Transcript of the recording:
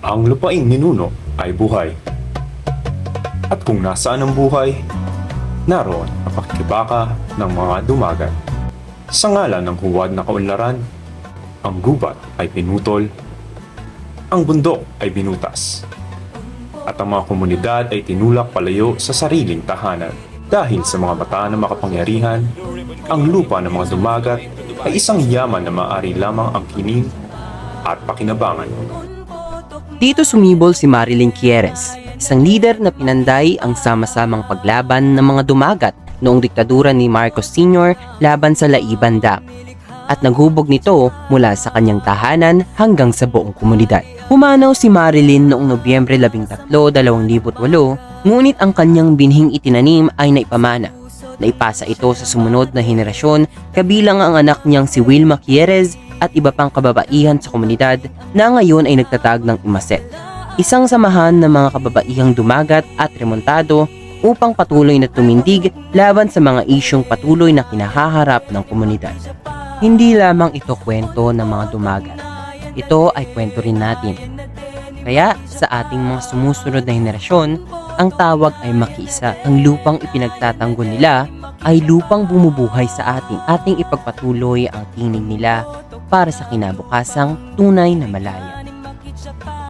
Ang lupaing ninuno ay buhay. At kung nasaan ang buhay, naroon ang pakikibaka ng mga dumagat. Sa ngalan ng huwad na kaunlaran, ang gubat ay pinutol, ang bundok ay binutas, at ang mga komunidad ay tinulak palayo sa sariling tahanan. Dahil sa mga mata ng makapangyarihan, ang lupa ng mga dumagat ay isang yaman na maaari lamang ang kinin at pakinabangan. Dito sumibol si Marilyn Quieres, isang lider na pinanday ang sama-samang paglaban ng mga dumagat noong diktadura ni Marcos Sr. laban sa Laiban Dam, at naghubog nito mula sa kanyang tahanan hanggang sa buong komunidad. Pumanaw si Marilyn noong Nobyembre 13, 2008, ngunit ang kanyang binhing itinanim ay naipamana. Naipasa ito sa sumunod na henerasyon, kabilang ang anak niyang si Wilma Quieres at iba pang kababaihan sa komunidad na ngayon ay nagtatag ng Imaset, isang samahan ng mga kababaihang dumagat at remontado upang patuloy na tumindig laban sa mga isyong patuloy na kinahaharap ng komunidad. Hindi lamang ito kwento ng mga dumagat. Ito ay kwento rin natin. Kaya sa ating mga sumusunod na henerasyon, ang tawag ay makiisa. Ang lupang ipinagtatanggol nila ay lupang bumubuhay sa ating ipagpatuloy ang tinig nila para sa kinabukasang tunay na malaya.